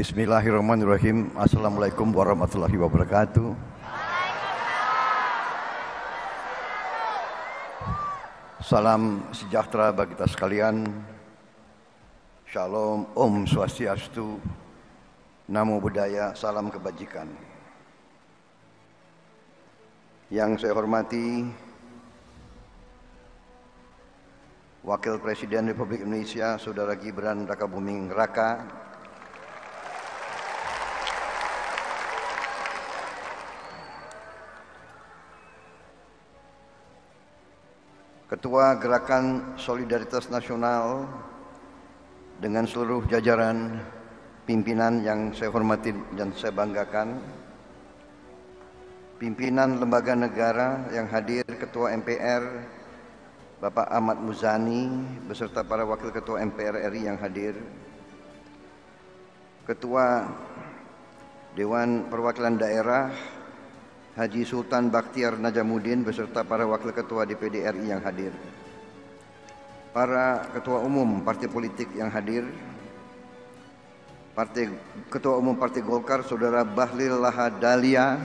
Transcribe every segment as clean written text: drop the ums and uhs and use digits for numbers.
Bismillahirrahmanirrahim. Assalamualaikum warahmatullahi wabarakatuh. Salam sejahtera bagi kita sekalian. Shalom, Om Swastiastu, Namo Buddhaya, salam kebajikan. Yang saya hormati Wakil Presiden Republik Indonesia, Saudara Gibran Rakabuming Raka, Ketua Gerakan Solidaritas Nasional dengan seluruh jajaran pimpinan yang saya hormati dan saya banggakan, pimpinan lembaga negara yang hadir, Ketua MPR Bapak Ahmad Muzani beserta para wakil Ketua MPR RI yang hadir, Ketua Dewan Perwakilan Daerah Haji Sultan Bakhtiar Najamuddin beserta para wakil ketua DPD RI yang hadir, para ketua umum partai politik yang hadir, Ketua Umum Partai Golkar Saudara Bahlil Lahadalia,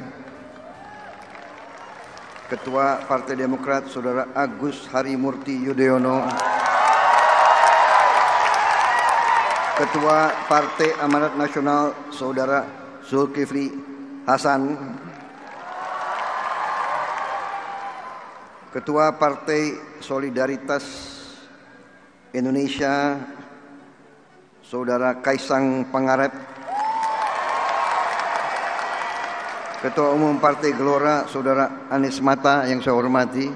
Ketua Partai Demokrat Saudara Agus Harimurti Yudhoyono, Ketua Partai Amanat Nasional Saudara Zulkifli Hasan, Ketua Partai Solidaritas Indonesia Saudara Kaisang Pangarep, Ketua Umum Partai Gelora Saudara Anies Mata yang saya hormati,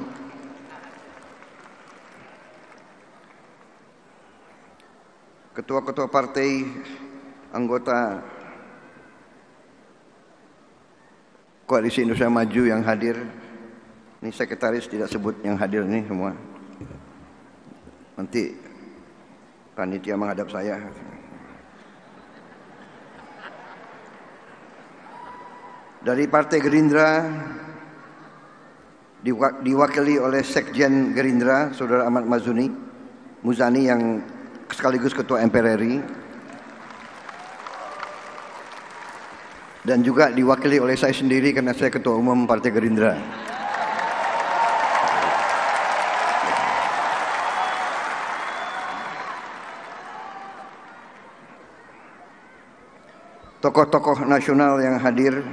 Ketua-ketua partai anggota Koalisi Indonesia Maju yang hadir. Ini sekretaris tidak sebut yang hadir ini semua. Nanti panitia menghadap saya. Dari Partai Gerindra diwakili oleh Sekjen Gerindra Saudara Ahmad Muzani yang sekaligus Ketua MPR RI, dan juga diwakili oleh saya sendiri karena saya Ketua Umum Partai Gerindra. Tokoh-tokoh nasional yang hadir,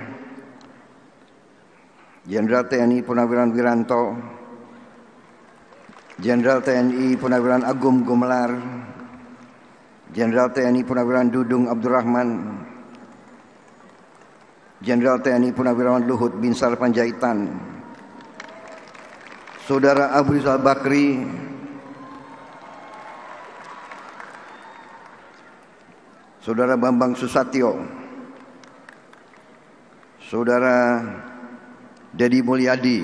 Jenderal TNI Purnawirawan Wiranto, Jenderal TNI Purnawirawan Agung Gumelar, Jenderal TNI Purnawirawan Dudung Abdurrahman, Jenderal TNI Purnawirawan Luhut Binsar Panjaitan, Saudara Abu Rizal Bakri, Saudara Bambang Susatyo, Saudara Dedi Mulyadi,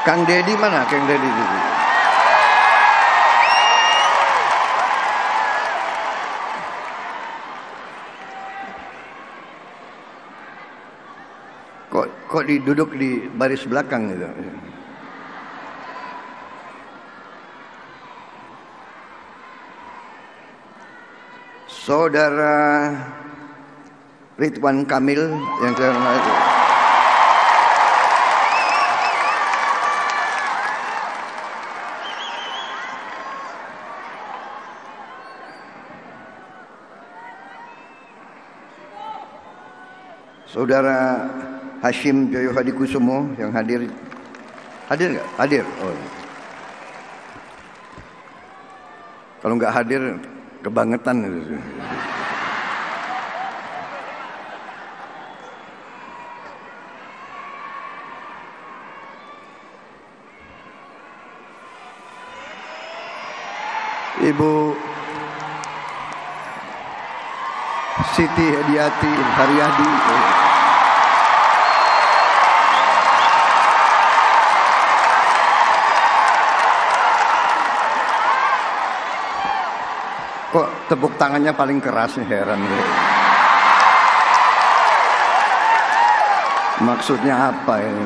Kang Dedi mana? Kang Dedi itu. Kok duduk di baris belakang gitu. Saudara Ridwan Kamil yang saya hormati, Saudara Hashim Joyo Hadikusumo yang hadir. Hadir nggak? Hadir. Oh. Kalau nggak hadir kebangetan gitu. Ibu Siti Hediati Haryadi, kok tepuk tangannya paling keras nih, heran gue. Maksudnya apa ini?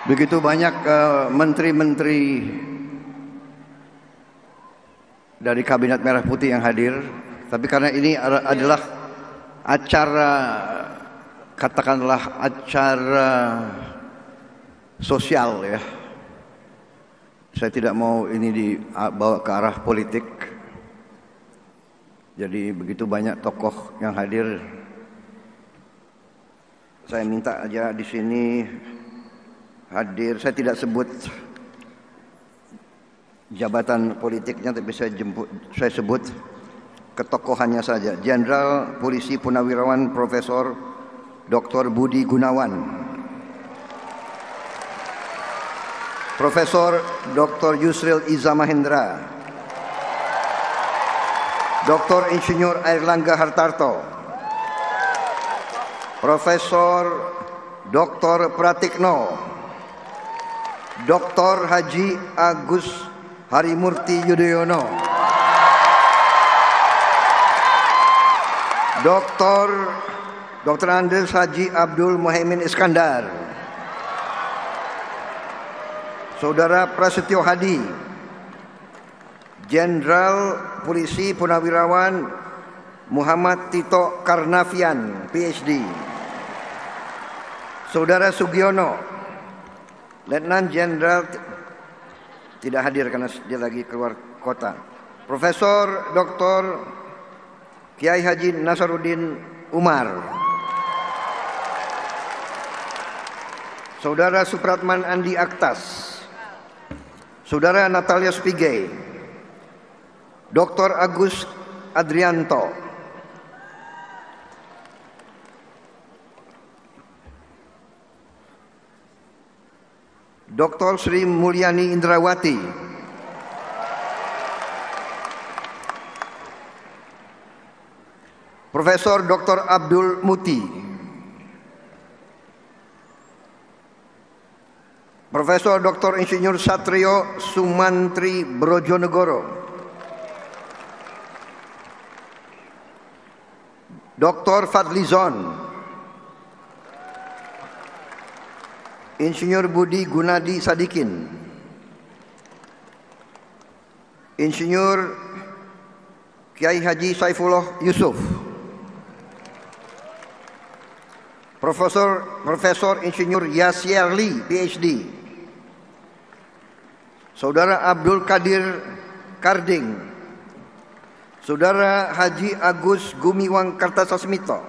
Begitu banyak menteri-menteri dari Kabinet Merah Putih yang hadir, tapi karena ini adalah acara, katakanlah acara sosial ya, saya tidak mau ini dibawa ke arah politik. Jadi begitu banyak tokoh yang hadir, saya minta aja di sini hadir, saya tidak sebut jabatan politiknya, tapi saya sebut ketokohannya saja. Jenderal Polisi Purnawirawan Profesor Dr. Budi Gunawan, Profesor Dr. Yusril Iza Mahendra, Dr. Insinyur Airlangga Hartarto, Profesor Dr. Pratikno, Dr. Haji Agus Harimurti Yudhoyono, Dr. Andes Haji Abdul Muhaimin Iskandar, Saudara Prasetyo Hadi, Jenderal Polisi Purnawirawan Muhammad Tito Karnavian, PhD, Saudara Sugiono, Letnan Jenderal tidak hadir karena dia lagi keluar kota, Profesor Dr. Kiai Haji Nasaruddin Umar, Saudara Supratman Andi Aktas, Saudara Natalia Spigey, Dr. Agus Adrianto, Dr. Sri Mulyani Indrawati, Profesor Dr. Abdul Muti, Profesor Dr. Insinyur Satrio Sumantri Brojonegoro, Dr. Fadlizon, Insinyur Budi Gunadi Sadikin, Insinyur Kiai Haji Saifullah Yusuf, Profesor Insinyur Yasyarli, PhD, Saudara Abdul Qadir Karding, Saudara Haji Agus Gumiwang Kartasasmito,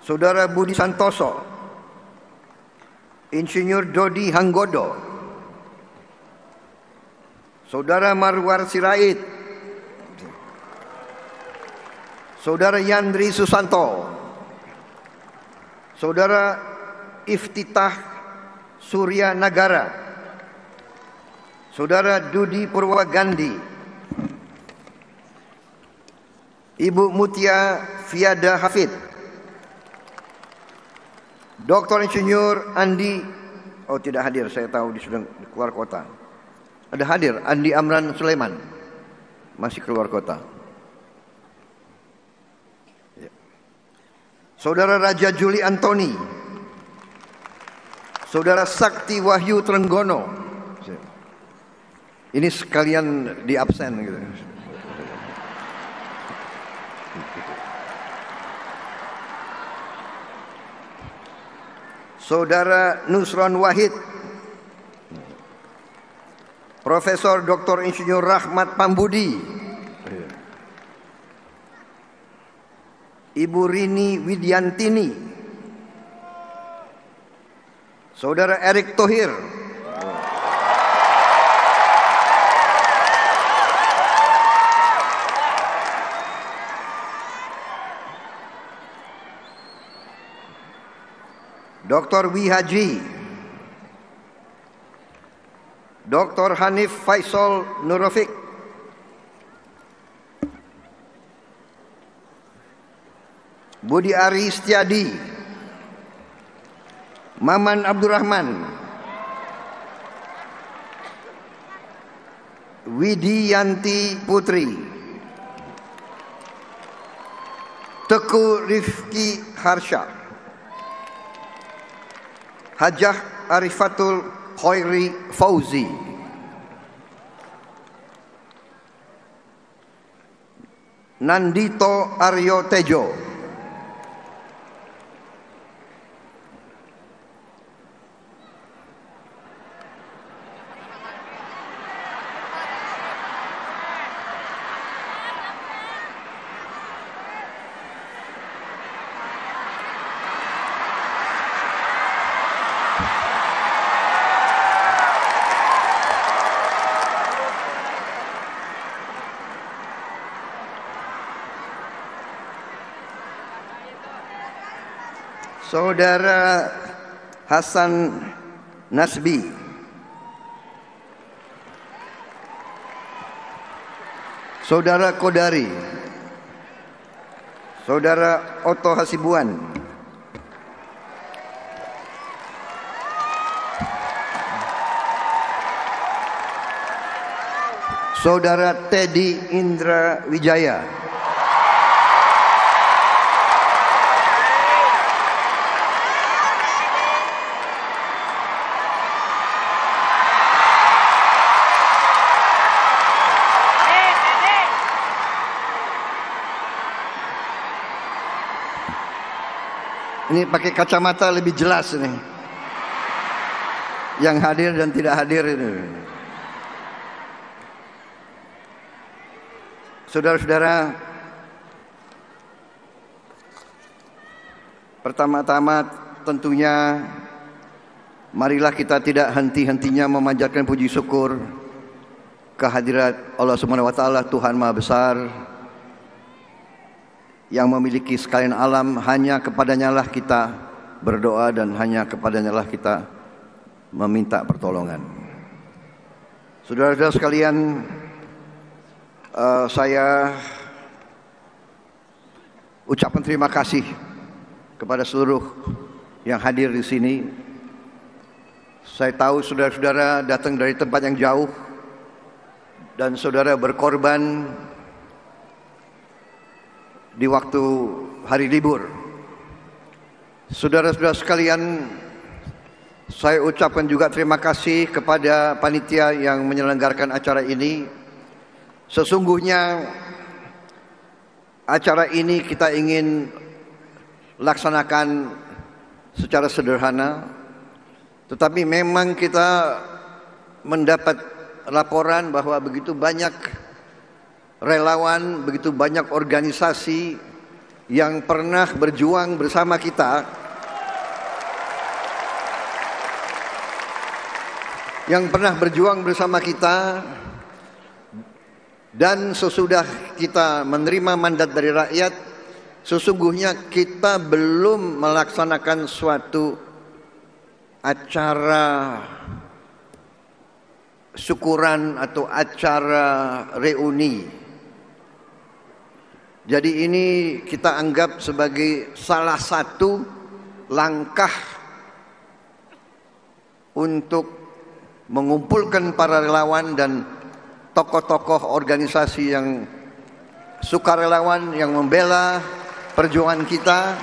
Saudara Budi Santoso, Insinyur Dodi Hanggodo, Saudara Marwar Sirait, Saudara Yandri Susanto, Saudara Iftitah Surya Nagara, Saudara Dudi Purwagandhi, Ibu Mutia Fiada Hafid, Dr. Insinyur Andi, oh tidak hadir, saya tahu dia sudah keluar kota. Ada hadir Andi Amran Sulaiman, masih keluar kota. Saudara Raja Juli Antoni, Saudara Sakti Wahyu Trenggono, ini sekalian di absen gitu. Saudara Nusron Wahid, Profesor Dr. Insinyur Rahmat Pambudi, Ibu Rini Widyantini, Saudara Erick Thohir, Dr. Wihaji, Dr. Hanif Faisal Nurofik, Budi Ari Setiadi, Maman Abdurrahman, Widiyanti Putri, Teku Rifki Harsha, Hajah Arifatul Khairi Fauzi, Nandito Aryo Tejo, Saudara Hasan Nasbi, Saudara Kodari, Saudara Oto Hasibuan, Saudara Teddy Indra Wijaya, ini pakai kacamata lebih jelas nih, yang hadir dan tidak hadir ini. Saudara-saudara, pertama-tama tentunya marilah kita tidak henti-hentinya memanjatkan puji syukur kehadirat Allah Subhanahu wa taala, Tuhan Maha Besar yang memiliki sekalian alam. Hanya kepadanya lah kita berdoa dan hanya kepadanya lah kita meminta pertolongan. Saudara-saudara sekalian, saya ucapkan terima kasih kepada seluruh yang hadir di sini. Saya tahu saudara-saudara datang dari tempat yang jauh dan saudara berkorban di waktu hari libur. Saudara-saudara sekalian, saya ucapkan juga terima kasih kepada panitia yang menyelenggarakan acara ini. Sesungguhnya acara ini kita ingin laksanakan secara sederhana, tetapi memang kita mendapat laporan bahwa begitu banyak relawan, begitu banyak organisasi yang pernah berjuang bersama kita, dan sesudah kita menerima mandat dari rakyat, sesungguhnya kita belum melaksanakan suatu acara syukuran atau acara reuni. Jadi ini kita anggap sebagai salah satu langkah untuk mengumpulkan para relawan dan tokoh-tokoh organisasi yang sukarelawan yang membela perjuangan kita,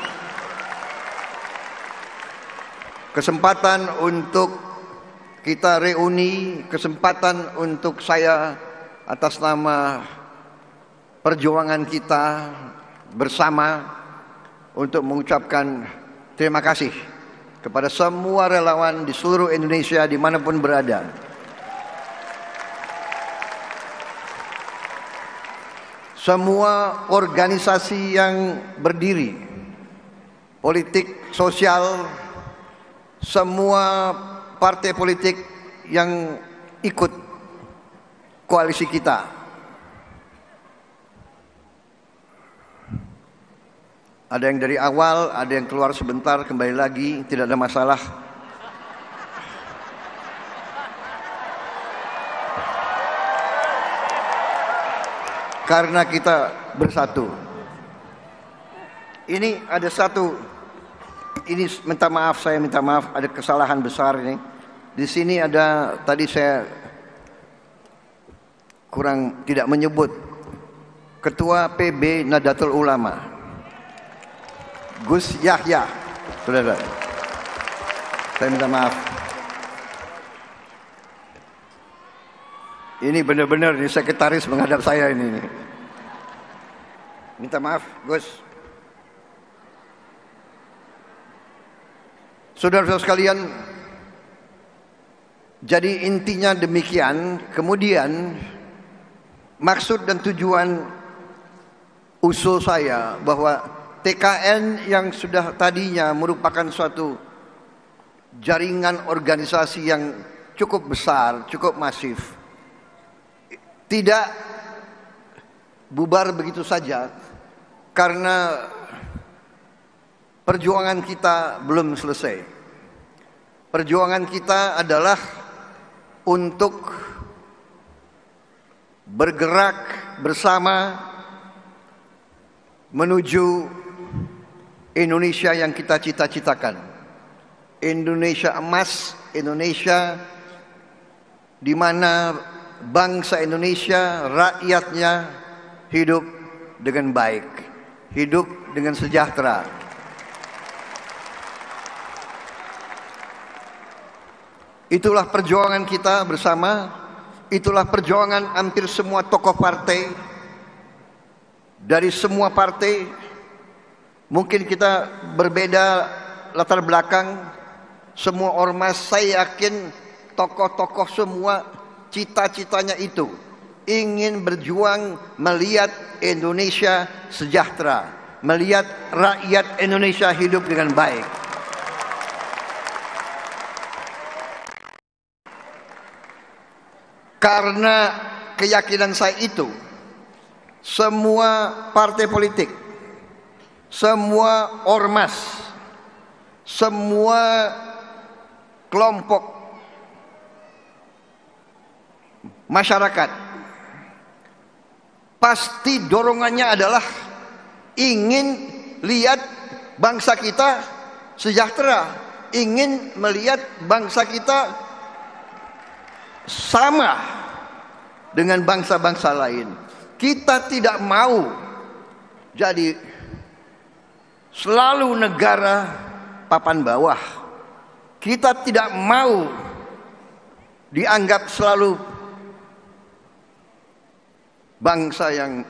kesempatan untuk kita reuni, kesempatan untuk saya atas nama perjuangan kita bersama untuk mengucapkan terima kasih kepada semua relawan di seluruh Indonesia dimanapun berada. Semua organisasi yang berdiri, politik, sosial, semua partai politik yang ikut koalisi kita. Ada yang dari awal, ada yang keluar sebentar, kembali lagi, tidak ada masalah. Karena kita bersatu. Ini ada satu, ini minta maaf, saya minta maaf, ada kesalahan besar ini. Di sini ada, tadi saya kurang tidak menyebut Ketua PB Nahdlatul Ulama, Gus Yahya, saudara. Saya minta maaf. Ini benar-benar ini sekretaris menghadap saya ini. Minta maaf, Gus. Saudara-saudara sekalian, jadi intinya demikian. Kemudian maksud dan tujuan usul saya bahwa TKN yang sudah tadinya merupakan suatu jaringan organisasi yang cukup besar, cukup masif, tidak bubar begitu saja karena perjuangan kita belum selesai. Perjuangan kita adalah untuk bergerak bersama menuju Indonesia yang kita cita-citakan. Indonesia emas, Indonesia di mana bangsa Indonesia, rakyatnya hidup dengan baik, hidup dengan sejahtera. Itulah perjuangan kita bersama, itulah perjuangan hampir semua tokoh partai, dari semua partai. Mungkin kita berbeda latar belakang, semua ormas, saya yakin tokoh-tokoh semua cita-citanya itu ingin berjuang melihat Indonesia sejahtera, melihat rakyat Indonesia hidup dengan baik. Karena keyakinan saya itu, semua partai politik, semua ormas, semua kelompok masyarakat pasti dorongannya adalah ingin lihat bangsa kita sejahtera, ingin melihat bangsa kita sama dengan bangsa-bangsa lain. Kita tidak mau jadi selalu negara papan bawah. Kita tidak mau dianggap selalu bangsa yang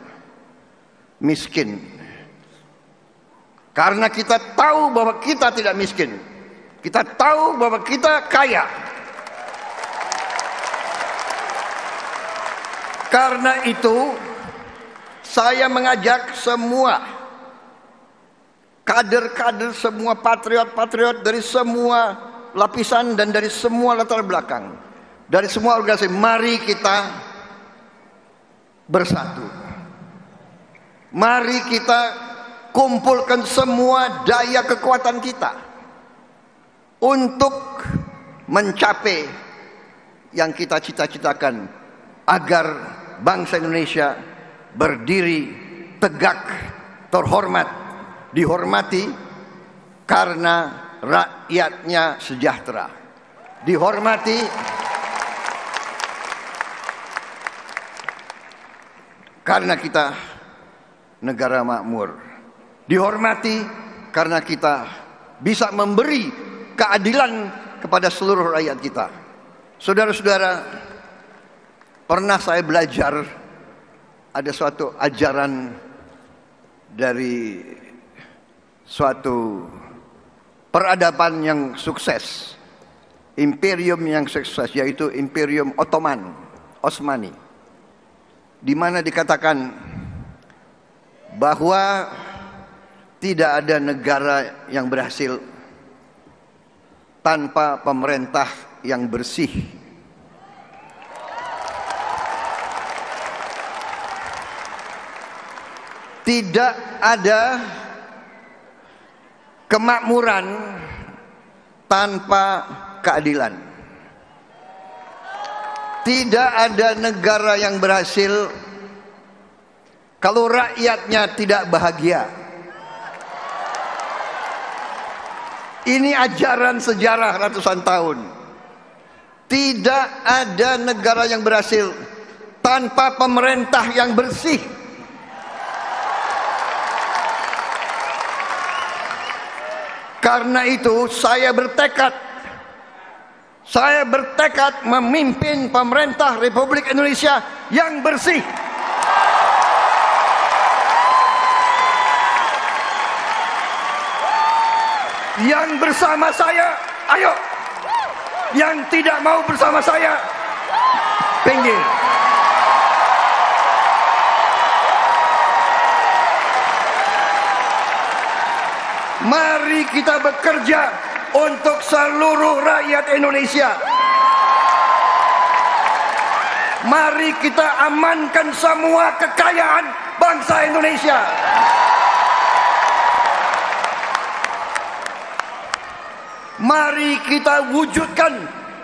miskin. Karena kita tahu bahwa kita tidak miskin. Kita tahu bahwa kita kaya. Karena itu saya mengajak semua kader-kader, semua patriot-patriot dari semua lapisan dan dari semua latar belakang, dari semua organisasi, mari kita bersatu. Mari kita kumpulkan semua daya kekuatan kita untuk mencapai yang kita cita-citakan, agar bangsa Indonesia berdiri tegak, terhormat, dihormati karena rakyatnya sejahtera, dihormati karena kita negara makmur, dihormati karena kita bisa memberi keadilan kepada seluruh rakyat kita. Saudara-saudara, pernah saya belajar ada suatu ajaran dari suatu peradaban yang sukses, imperium yang sukses, yaitu Imperium Osmani, di mana dikatakan bahwa tidak ada negara yang berhasil tanpa pemerintah yang bersih. Tidak ada kemakmuran tanpa keadilan. Tidak ada negara yang berhasil kalau rakyatnya tidak bahagia. Ini ajaran sejarah ratusan tahun. Tidak ada negara yang berhasil tanpa pemerintah yang bersih. Karena itu saya bertekad Saya bertekad memimpin pemerintah Republik Indonesia yang bersih. Yang bersama saya, ayo. Yang tidak mau bersama saya, pinggir. Mari kita bekerja untuk seluruh rakyat Indonesia. Mari kita amankan semua kekayaan bangsa Indonesia. Mari kita wujudkan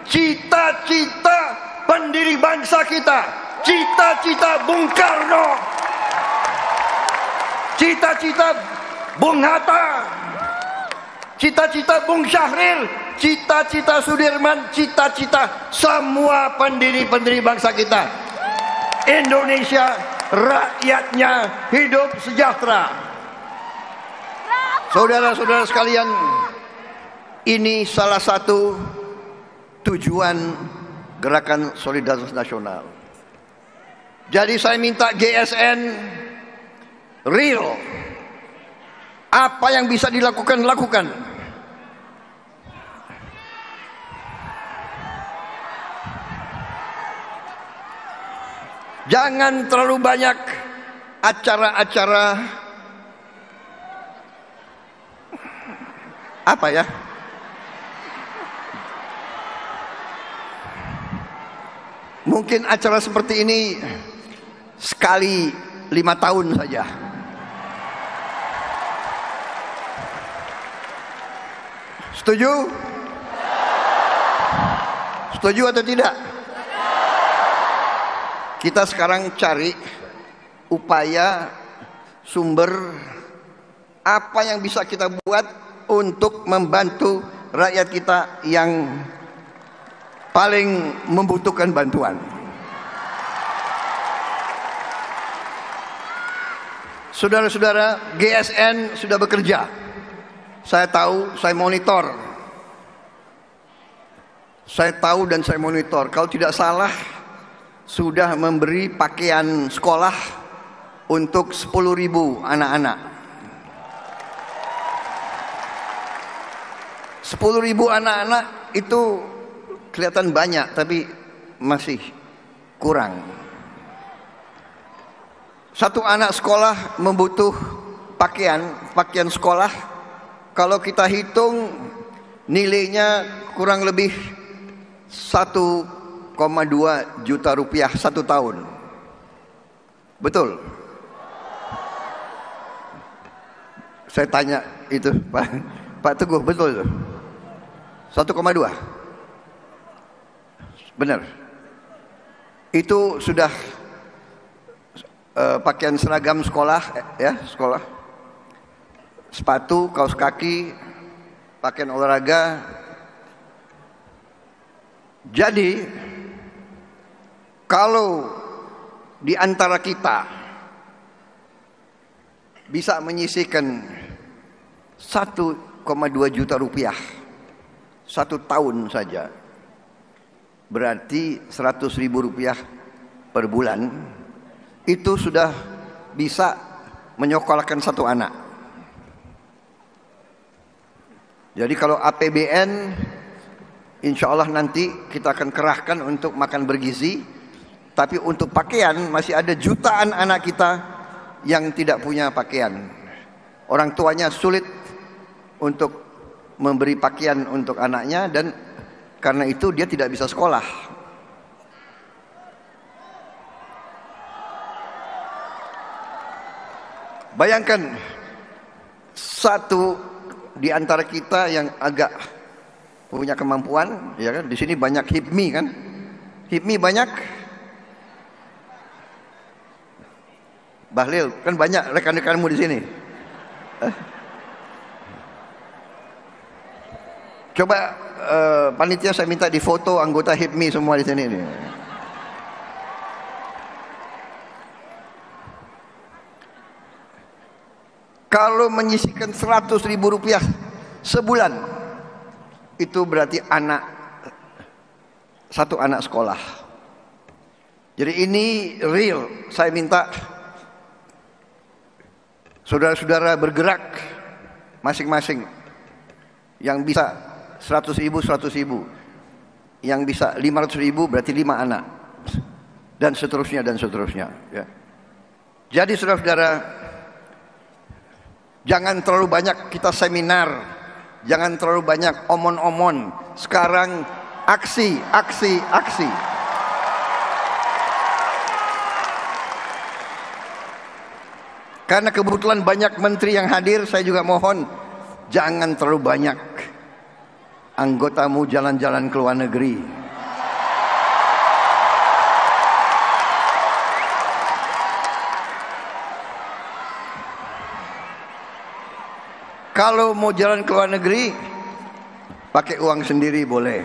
cita-cita pendiri bangsa kita, cita-cita Bung Karno, cita-cita Bung Hatta, cita-cita Bung Syahril, cita-cita Sudirman, cita-cita semua pendiri-pendiri bangsa kita. Indonesia, rakyatnya hidup sejahtera. Saudara-saudara sekalian, ini salah satu tujuan Gerakan Solidaritas Nasional. Jadi saya minta GSN real. Apa yang bisa dilakukan, lakukan. Jangan terlalu banyak acara-acara apa ya? Mungkin acara seperti ini sekali 5 tahun saja. Setuju? Setuju atau tidak? Kita sekarang cari upaya sumber apa yang bisa kita buat untuk membantu rakyat kita yang paling membutuhkan bantuan. Saudara-saudara, GSN sudah bekerja. Saya tahu, saya monitor. Saya tahu dan saya monitor. Kalau tidak salah, sudah memberi pakaian sekolah untuk 10.000 anak-anak. 10.000 anak-anak itu kelihatan banyak, tapi masih kurang. Satu anak sekolah membutuh pakaian sekolah. Kalau kita hitung nilainya kurang lebih 1,2 juta rupiah satu tahun. Betul? Saya tanya itu Pak Teguh, betul? 1,2? Benar. Itu sudah pakaian seragam sekolah, ya, sekolah. Sepatu, kaos kaki, pakaian olahraga. Jadi kalau di antara kita bisa menyisihkan 1,2 juta rupiah satu tahun saja, berarti 100.000 rupiah per bulan, itu sudah bisa menyekolahkan satu anak. Jadi kalau APBN, insya Allah nanti kita akan kerahkan untuk makan bergizi. Tapi untuk pakaian masih ada jutaan anak kita yang tidak punya pakaian. Orang tuanya sulit untuk memberi pakaian untuk anaknya, dan karena itu dia tidak bisa sekolah. Bayangkan satu di antara kita yang agak punya kemampuan, ya kan? Di sini banyak HIPMI kan? HIPMI banyak. Bahlil kan banyak rekan-rekanmu di sini. Coba panitia saya minta difoto anggota HIPMI semua di sini nih. Kalau menyisihkan 100.000 rupiah sebulan, itu berarti anak satu anak sekolah. Jadi ini real. Saya minta saudara-saudara bergerak masing-masing. Yang bisa 100.000, 100.000. Yang bisa 500.000 berarti 5 anak. Dan seterusnya dan seterusnya. Ya. Jadi saudara-saudara, jangan terlalu banyak kita seminar. Jangan terlalu banyak omon-omon. Sekarang aksi, aksi, aksi. Karena kebetulan banyak menteri yang hadir, saya juga mohon jangan terlalu banyak anggotamu jalan-jalan ke luar negeri. Kalau mau jalan ke luar negeri, pakai uang sendiri boleh.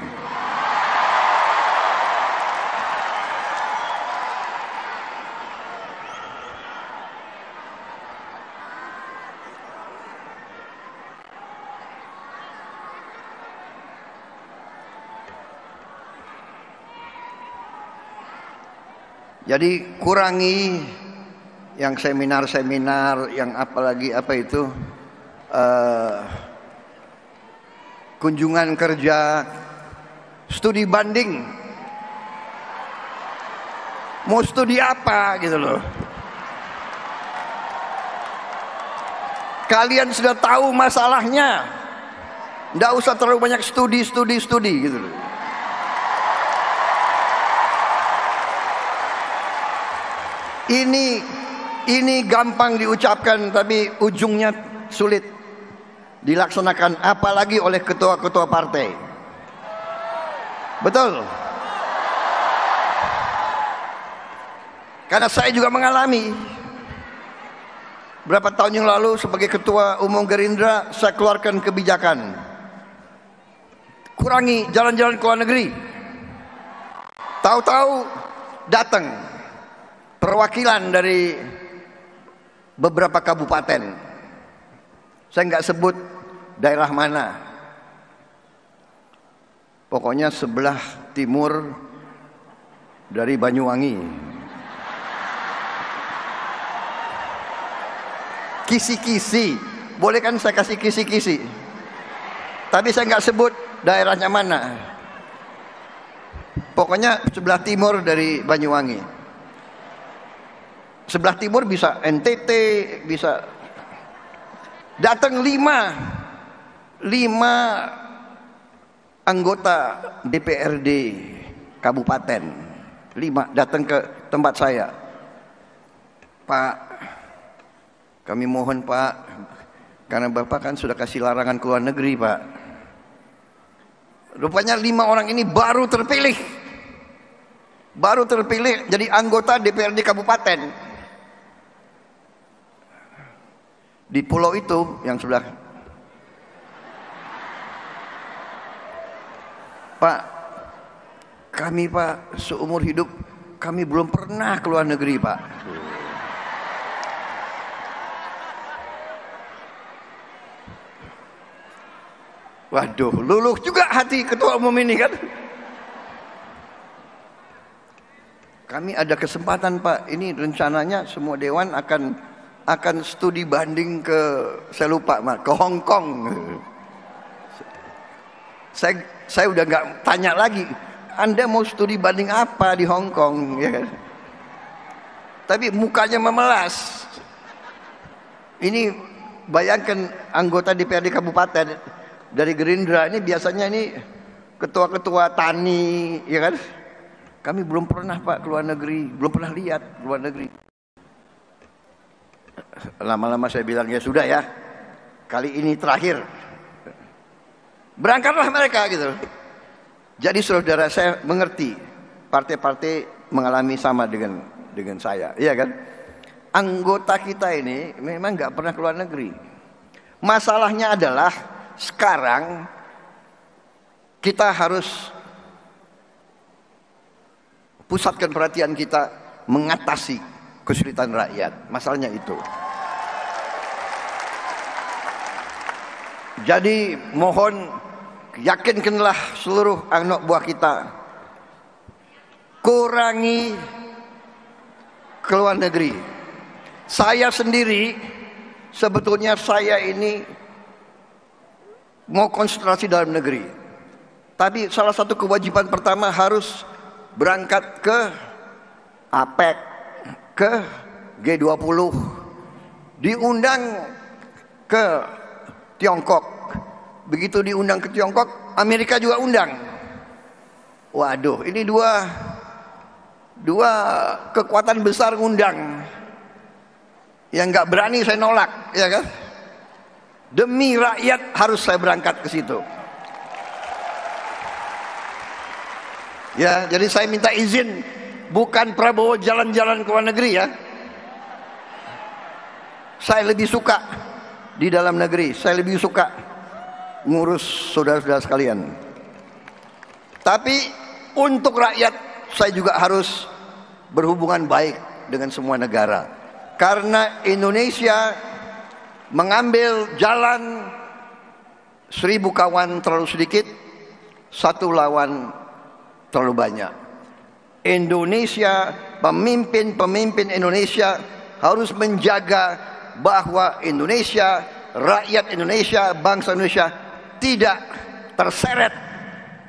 Jadi kurangi yang seminar-seminar, yang apalagi apa itu, kunjungan kerja, studi banding. Mau studi apa gitu loh. Kalian sudah tahu masalahnya, nggak usah terlalu banyak studi gitu loh. Ini gampang diucapkan tapi ujungnya sulit dilaksanakan, apalagi oleh ketua-ketua partai. Betul? Karena saya juga mengalami. Berapa tahun yang lalu sebagai ketua umum Gerindra, saya keluarkan kebijakan kurangi jalan-jalan ke luar negeri. Tahu-tahu datang perwakilan dari beberapa kabupaten. Saya nggak sebut daerah mana. Pokoknya sebelah timur dari Banyuwangi. Kisi-kisi, boleh kan saya kasih kisi-kisi. Tapi saya nggak sebut daerahnya mana. Pokoknya sebelah timur dari Banyuwangi. Sebelah timur bisa NTT, bisa datang 5 anggota DPRD kabupaten, 5 datang ke tempat saya. Pak, kami mohon Pak, karena Bapak kan sudah kasih larangan ke luar negeri Pak. Rupanya 5 orang ini baru terpilih jadi anggota DPRD kabupaten. Di pulau itu yang sebelah. Pak, kami Pak seumur hidup kami belum pernah ke luar negeri Pak. Waduh, luluh juga hati ketua umum ini kan. Kami ada kesempatan Pak, ini rencananya semua dewan akan studi banding ke, saya lupa ke Hong Kong. Saya udah nggak tanya lagi, Anda mau studi banding apa di Hong Kong, ya kan? Tapi mukanya memelas. Ini bayangkan anggota DPRD kabupaten dari Gerindra ini biasanya ini ketua-ketua tani, ya kan? Kami belum pernah Pak ke luar negeri, belum pernah lihat luar negeri. Lama-lama saya bilang ya sudah ya, kali ini terakhir. Berangkatlah mereka gitu. Jadi saudara, saya mengerti partai-partai mengalami sama dengan saya, iya kan? Anggota kita ini memang nggak pernah ke luar negeri. Masalahnya adalah sekarang kita harus pusatkan perhatian kita mengatasi kesulitan rakyat. Masalahnya itu. Jadi mohon yakinkanlah seluruh anak buah kita kurangi ke luar negeri. Saya sendiri sebetulnya saya ini mau konsentrasi dalam negeri. Tapi salah satu kewajiban pertama harus berangkat ke APEC, ke G20, diundang ke Tiongkok. Begitu diundang ke Tiongkok, Amerika juga undang. Waduh, ini dua kekuatan besar ngundang. Yang nggak berani saya nolak, ya kan? Demi rakyat harus saya berangkat ke situ. Ya, jadi saya minta izin, bukan Prabowo jalan-jalan ke luar negeri ya. Saya lebih suka di dalam negeri, saya lebih suka ngurus saudara-saudara sekalian. Tapi untuk rakyat saya juga harus berhubungan baik dengan semua negara. Karena Indonesia mengambil jalan 1000 kawan terlalu sedikit, 1 lawan terlalu banyak. Indonesia, pemimpin Indonesia harus menjaga bahwa Indonesia, rakyat Indonesia, bangsa Indonesia tidak terseret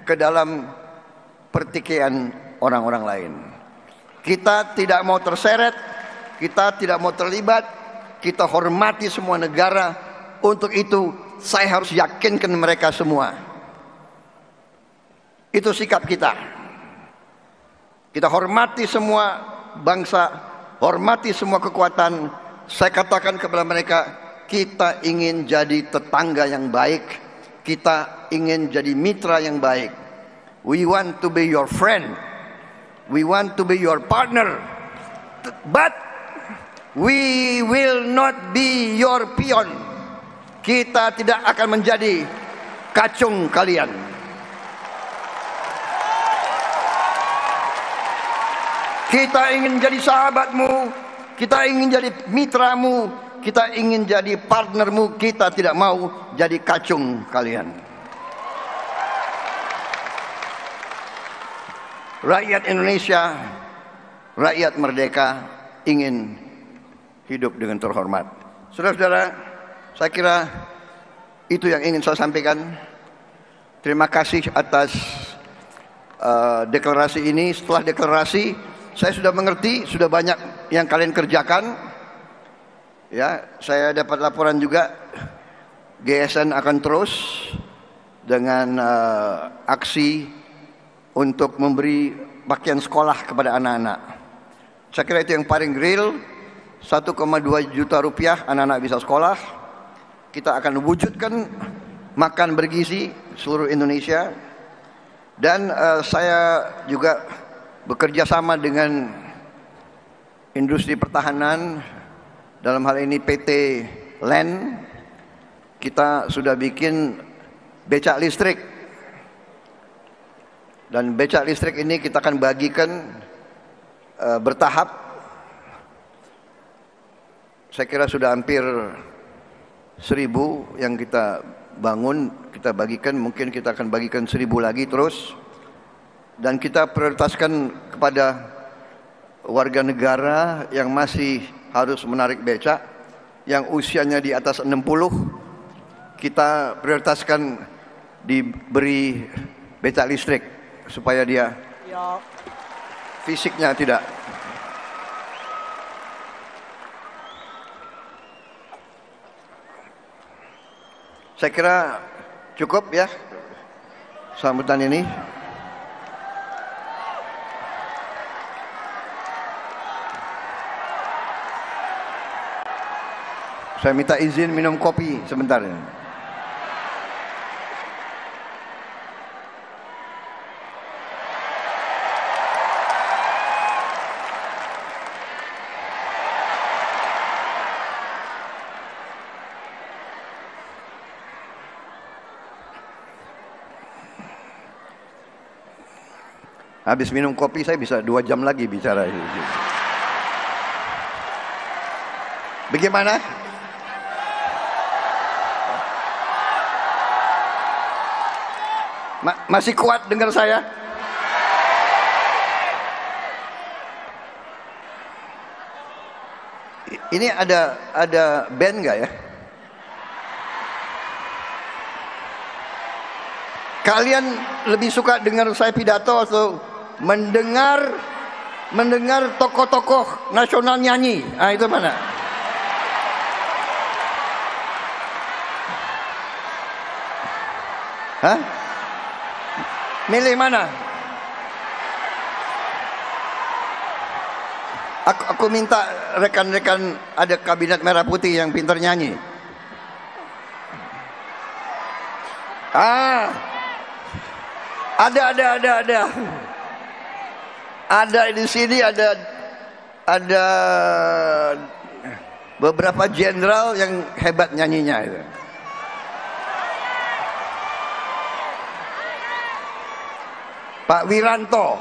ke dalam pertikaian orang-orang lain. Kita tidak mau terseret, kita tidak mau terlibat, kita hormati semua negara. Untuk itu saya harus yakinkan mereka semua. Itu sikap kita. Kita hormati semua bangsa, hormati semua kekuatan. Saya katakan kepada mereka, kita ingin jadi tetangga yang baik, kita ingin jadi mitra yang baik. We want to be your friend, we want to be your partner, but we will not be your peon. Kita tidak akan menjadi kacung kalian. Kita ingin jadi sahabatmu, kita ingin jadi mitramu, kita ingin jadi partnermu. Kita tidak mau jadi kacung kalian. Rakyat Indonesia, rakyat merdeka ingin hidup dengan terhormat. Saudara-saudara, saya kira itu yang ingin saya sampaikan. Terima kasih atas deklarasi ini. Setelah deklarasi, saya sudah mengerti, sudah banyak yang kalian kerjakan. Ya, saya dapat laporan juga GSN akan terus dengan aksi untuk memberi pakaian sekolah kepada anak-anak. Saya kira itu yang paling real. 1,2 juta rupiah anak-anak bisa sekolah. Kita akan wujudkan makan bergizi seluruh Indonesia. Dan saya juga bekerja sama dengan industri pertahanan. Dalam hal ini PT LAN. Kita sudah bikin becak listrik. Dan becak listrik ini kita akan bagikan bertahap. Saya kira sudah hampir 1000 yang kita bangun, kita bagikan. Mungkin kita akan bagikan 1000 lagi terus. Dan kita prioritaskan kepada warga negara yang masih harus menarik becak, yang usianya di atas 60, kita prioritaskan diberi becak listrik supaya dia fisiknya tidak. Saya kira cukup ya sambutan ini. Saya minta izin minum kopi sebentar. Habis minum kopi saya bisa 2 jam lagi bicara. Bagaimana? Masih kuat dengar saya? Ini ada band nggak ya? Kalian lebih suka dengar saya pidato atau mendengar tokoh-tokoh nasional nyanyi? Ah, itu mana? Hah? Milih mana? Aku minta rekan-rekan ada kabinet merah putih yang pintar nyanyi. Ah, ada. Ada di sini ada beberapa jenderal yang hebat nyanyinya itu. Pak Wiranto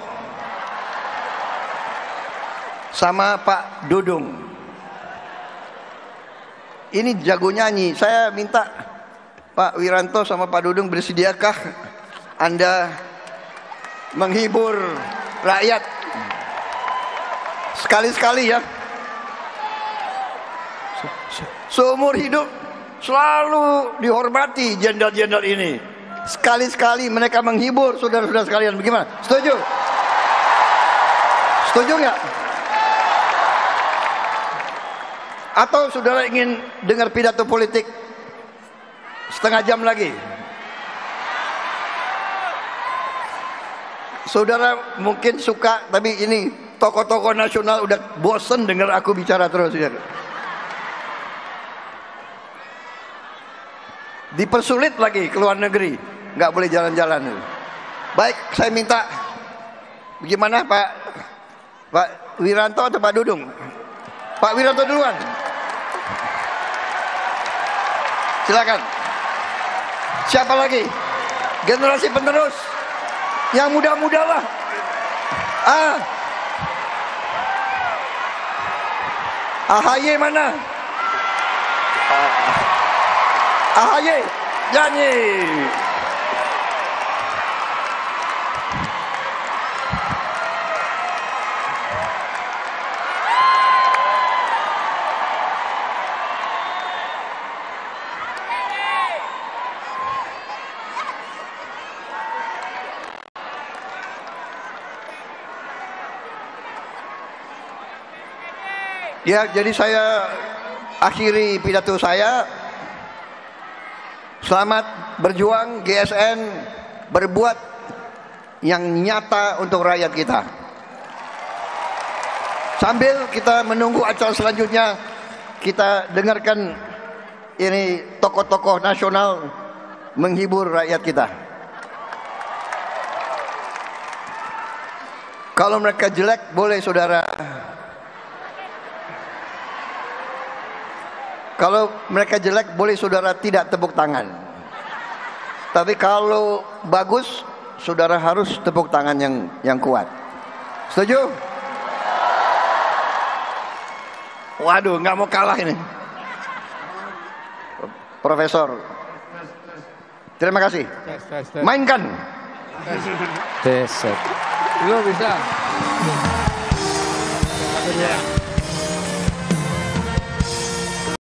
sama Pak Dudung. Ini jago nyanyi. Saya minta Pak Wiranto sama Pak Dudung, bersediakah Anda menghibur rakyat sekali-sekali ya? Seumur hidup selalu dihormati jenderal-jenderal ini. Sekali-sekali mereka menghibur saudara-saudara sekalian. Bagaimana? Setuju? Setuju nggak? Atau saudara ingin dengar pidato politik setengah jam lagi? Saudara mungkin suka, tapi ini tokoh-tokoh nasional udah bosen dengar aku bicara terus. Dipersulit lagi ke luar negeri, nggak boleh jalan-jalan. Baik, saya minta, bagaimana Pak Wiranto atau Pak Dudung? Pak Wiranto duluan. Silakan. Siapa lagi? Generasi penerus. Yang muda-muda lah. AHY mana? AHY nyanyi. Ya, jadi saya akhiri pidato saya. Selamat berjuang GSN, berbuat yang nyata untuk rakyat kita. Sambil kita menunggu acara selanjutnya, kita dengarkan ini tokoh-tokoh nasional menghibur rakyat kita. Kalau mereka jelek, boleh saudara. Kalau mereka jelek, boleh saudara tidak tepuk tangan. Tapi kalau bagus, saudara harus tepuk tangan yang kuat. Setuju? Waduh, nggak mau kalah ini. Profesor, terima kasih. Mainkan. Tes. Lo bisa.